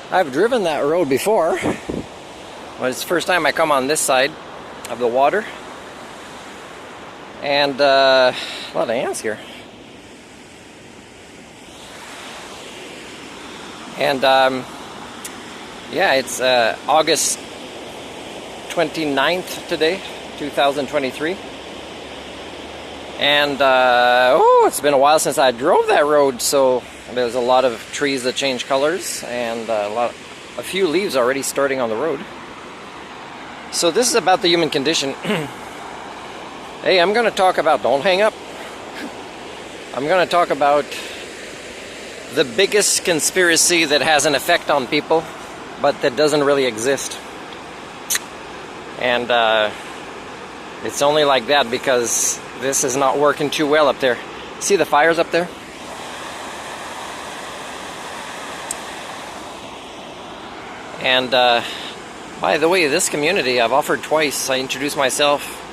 I've driven that road before, but it's the first time I come on this side of the water. And a lot of ants here. And yeah, it's August 29th today, 2023. And it's been a while since I drove that road, so there's a lot of trees that change colors and a few leaves already starting on the road. So this is about the human condition. Hey, I'm going to talk about, don't hang up. I'm going to talk about the biggest conspiracy that has an effect on people, but that doesn't really exist. And it's only like that because this is not working too well up there. See the fires up there? And by the way, this community, I've offered twice. I introduced myself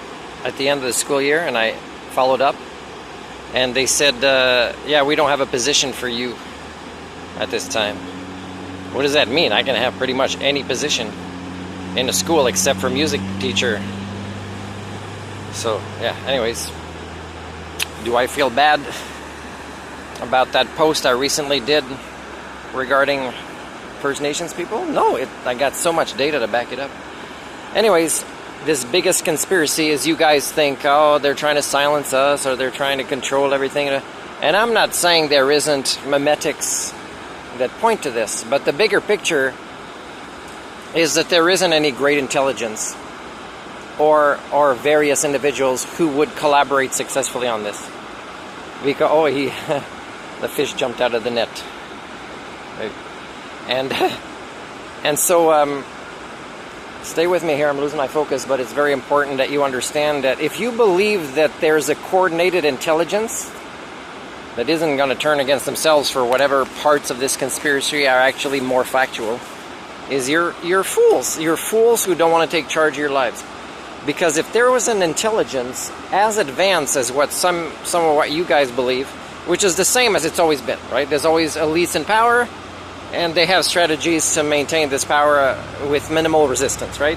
at the end of the school year and I followed up. And they said, yeah, we don't have a position for you at this time. What does that mean? I can have pretty much any position in the school except for music teacher. So, yeah, anyways. Do I feel bad about that post I recently did regarding First Nations people? No, I got so much data to back it up. Anyways, this biggest conspiracy is you guys think, oh, they're trying to silence us or they're trying to control everything. And I'm not saying there isn't memetics that point to this, but the bigger picture is that there isn't any great intelligence or various individuals who would collaborate successfully on this. Because, oh, the fish jumped out of the net. And so, stay with me here, I'm losing my focus, but it's very important that you understand that if you believe that there's a coordinated intelligence that isn't going to turn against themselves for whatever parts of this conspiracy are actually more factual, is you're fools. You're fools who don't want to take charge of your lives. Because if there was an intelligence as advanced as what some of what you guys believe, which is the same as it's always been, right? There's always elites in power, and they have strategies to maintain this power with minimal resistance, right?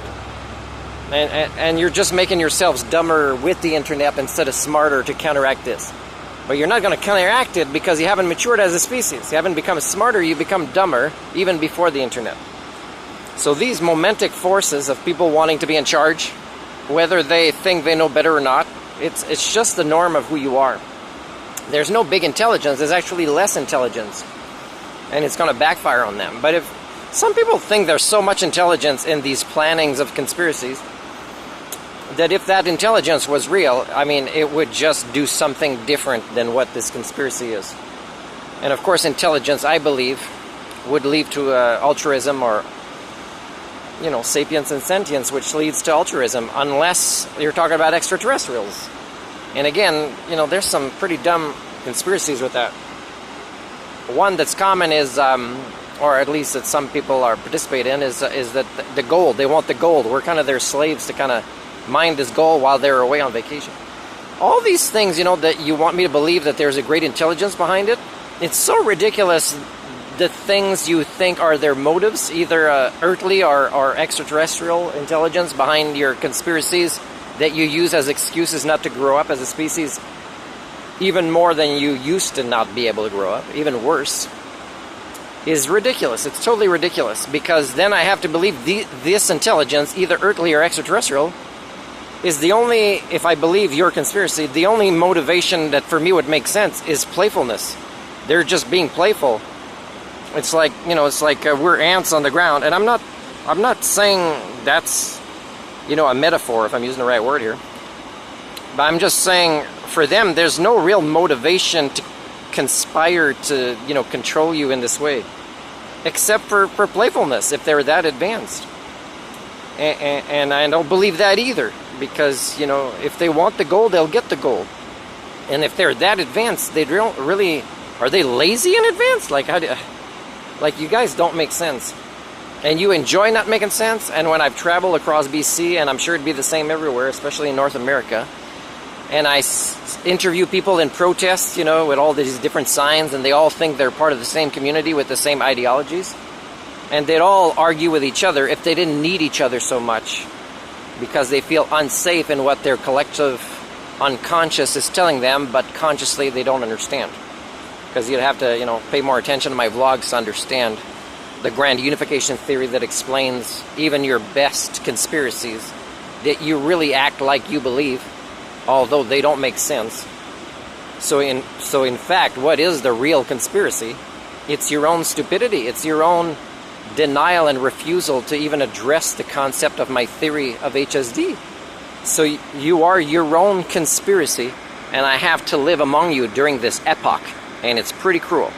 And you're just making yourselves dumber with the internet instead of smarter to counteract this. But you're not going to counteract it because you haven't matured as a species. You haven't become smarter, you become dumber even before the internet. So these momentic forces of people wanting to be in charge, whether they think they know better or not, it's just the norm of who you are. There's no big intelligence, there's actually less intelligence. And it's going to backfire on them. But if some people think there's so much intelligence in these plannings of conspiracies, that if that intelligence was real, I mean, it would just do something different than what this conspiracy is. And of course, intelligence, I believe, would lead to altruism or, you know, sapience and sentience, which leads to altruism, unless you're talking about extraterrestrials. And again, you know, there's some pretty dumb conspiracies with that. One that's common is, or at least that some people are participate in, is that the gold. They want the gold. We're kind of their slaves to kind of mine this gold while they're away on vacation. All these things, you know, that you want me to believe that there's a great intelligence behind it. It's so ridiculous, the things you think are their motives, either earthly or extraterrestrial intelligence behind your conspiracies that you use as excuses not to grow up as a species, even more than you used to not be able to grow up, even worse, is ridiculous. It's totally ridiculous, because then I have to believe this intelligence, either earthly or extraterrestrial, is the only, if I believe your conspiracy, the only motivation that for me would make sense is playfulness. They're just being playful. It's like, you know, it's like we're ants on the ground, and I'm not saying that's, you know, a metaphor, if I'm using the right word here. But I'm just saying, for them, there's no real motivation to conspire to, you know, control you in this way, except for playfulness, if they're that advanced. And I don't believe that either, because, you know, if they want the gold, they'll get the gold. And if they're that advanced, they don't really, are they lazy in advance? Like, like, you guys don't make sense. And you enjoy not making sense. And when I've traveled across BC, and I'm sure it'd be the same everywhere, especially in North America, and I interview people in protests, you know, with all these different signs, and they all think they're part of the same community with the same ideologies. And they'd all argue with each other if they didn't need each other so much, because they feel unsafe in what their collective unconscious is telling them, but consciously they don't understand. Because you'd have to, pay more attention to my vlogs to understand the grand unification theory that explains even your best conspiracies, that you really act like you believe, although they don't make sense. So in fact, what is the real conspiracy? It's your own stupidity. It's your own denial and refusal to even address the concept of my theory of HSD. So you are your own conspiracy, and I have to live among you during this epoch, and it's pretty cruel.